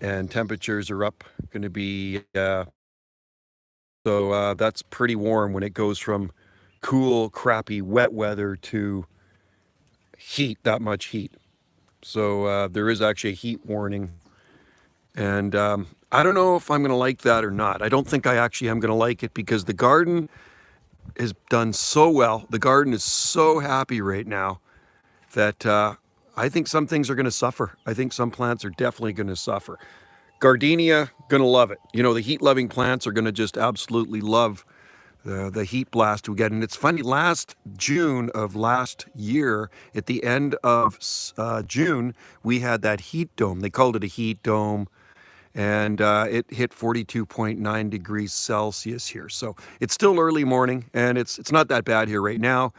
and temperatures are up, going to be, that's pretty warm when it goes from cool, crappy, wet weather to heat, that much heat. So there is actually a heat warning. And I don't know if I'm going to like that or not. I don't think I actually am going to like it because the garden has done so well. The garden is so happy right now that I think some things are going to suffer. I think some plants are definitely going to suffer. Gardenia, going to love it. You know, the heat-loving plants are going to just absolutely love the heat blast we get. And it's funny, last June of last year, at the end of June, we had that heat dome. They called it a heat dome. And it hit 42.9 degrees Celsius here. So it's still early morning, and it's not that bad here right now.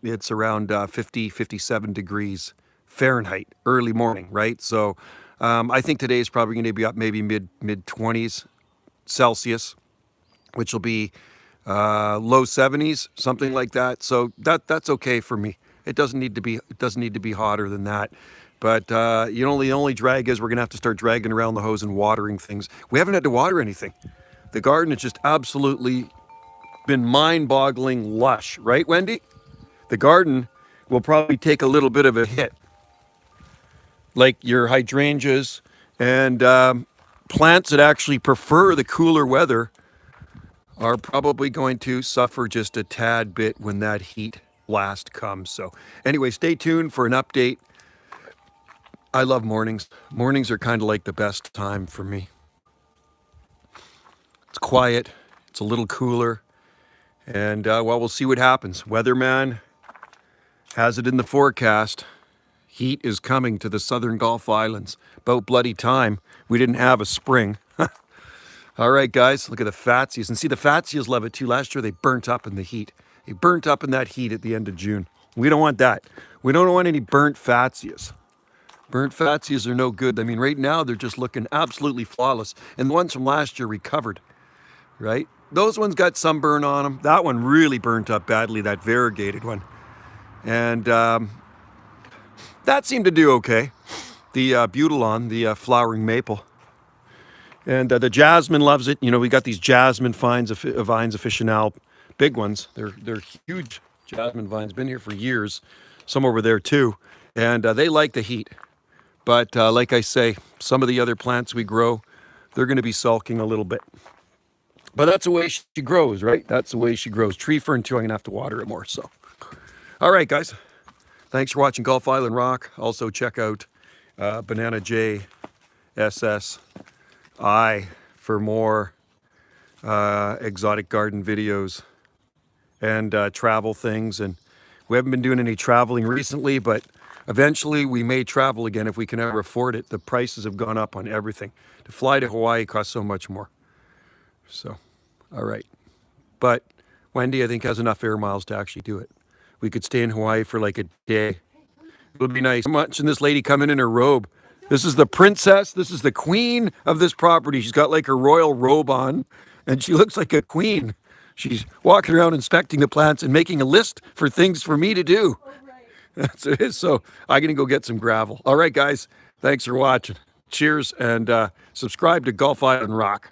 It's around 57 degrees Fahrenheit, early morning, right? So I think today is probably going to be up maybe mid 20s Celsius, which will be low 70s, something like that. So that's okay for me. It doesn't need to be hotter than that. But the only drag is we're gonna have to start dragging around the hose and watering things. We haven't had to water anything. The garden has just absolutely been mind-boggling lush, right, Wendy? The garden will probably take a little bit of a hit, like your hydrangeas and plants that actually prefer the cooler weather are probably going to suffer just a tad bit when that heat blast comes. So anyway, stay tuned for an update. I love mornings. Mornings are kind of like the best time for me. It's quiet, it's a little cooler, and well, we'll see what happens. Weatherman has it in the forecast. Heat is coming to the southern Gulf Islands. About bloody time we didn't have a spring. All right, guys, look at the Fatsias. And see, the Fatsias love it too. Last year they burnt up in the heat. They burnt up in that heat at the end of June. We don't want that. We don't want any burnt Fatsias. Burnt Fatsias are no good. I mean, right now they're just looking absolutely flawless. And the ones from last year recovered, right? Those ones got sunburn on them. That one really burnt up badly, that variegated one. And that seemed to do okay. The Butylon, the flowering maple. And the jasmine loves it. You know, we got these jasmine vines officinal, big ones. They're huge jasmine vines. Been here for years. Some over there too. And they like the heat. But like I say, some of the other plants we grow, they're going to be sulking a little bit. But that's the way she grows, right? That's the way she grows. Tree fern too, I'm going to have to water it more. So, all right, guys. Thanks for watching Gulf Island Rock. Also check out Banana J SSI for more exotic garden videos and travel things. And we haven't been doing any traveling recently, but eventually we may travel again if we can ever afford it. The prices have gone up on everything. To fly to Hawaii costs so much more. So, all right. But Wendy, I think, has enough air miles to actually do it. We could stay in Hawaii for like a day. It would be nice. I'm watching this lady come in her robe. This is the princess. This is the queen of this property. She's got like her royal robe on, and she looks like a queen. She's walking around inspecting the plants and making a list for things for me to do. That's it. So I'm going to go get some gravel. All right, guys. Thanks for watching. Cheers, and subscribe to Gulf Island Rock.